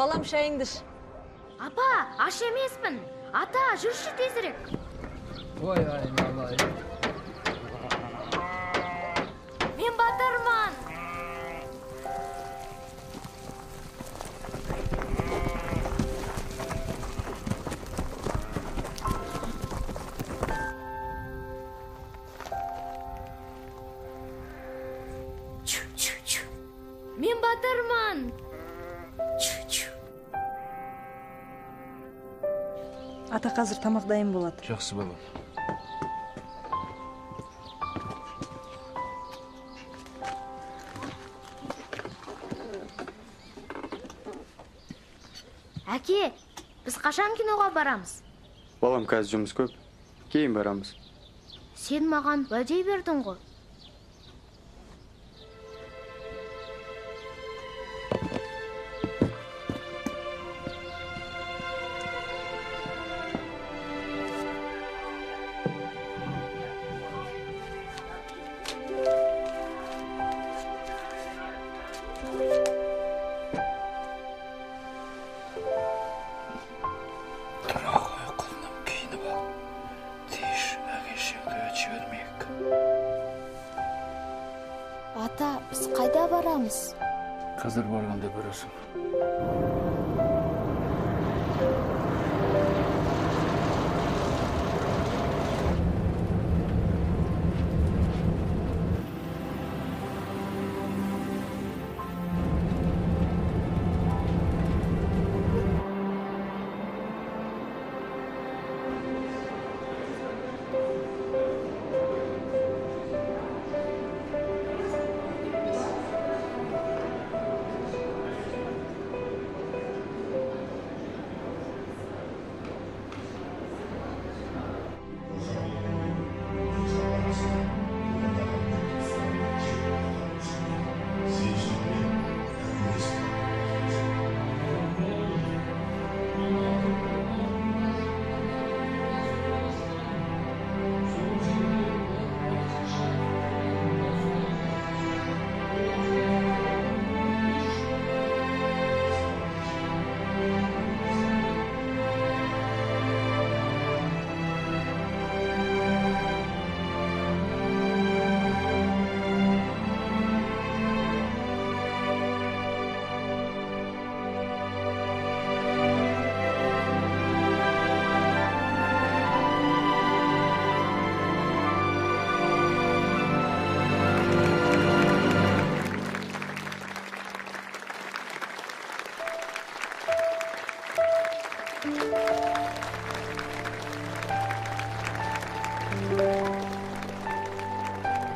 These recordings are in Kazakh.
балам шайыңды іш. Апа, аш емеспін. Ата, жүрші тезірек. Ой, айналайын. Мен батырман. Мен батырман. Ата қазір тамақ дайын болады. Жақсы балам. Әке, біз қашан киноға барамыз? Балам, қазір жұмыс көп. Кейін барамыз. Сен маған уәде бердің ғой. Ата, біз қайда барамыз? Қазір барғанда көресің.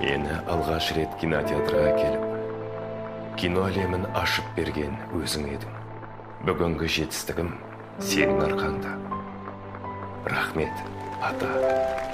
Мені алғаш рет кинотеатрға келіп, кино әлемін ашып берген өзің едің. Бүгінгі жетістігім сенің арқаңда. Рахмет, ата.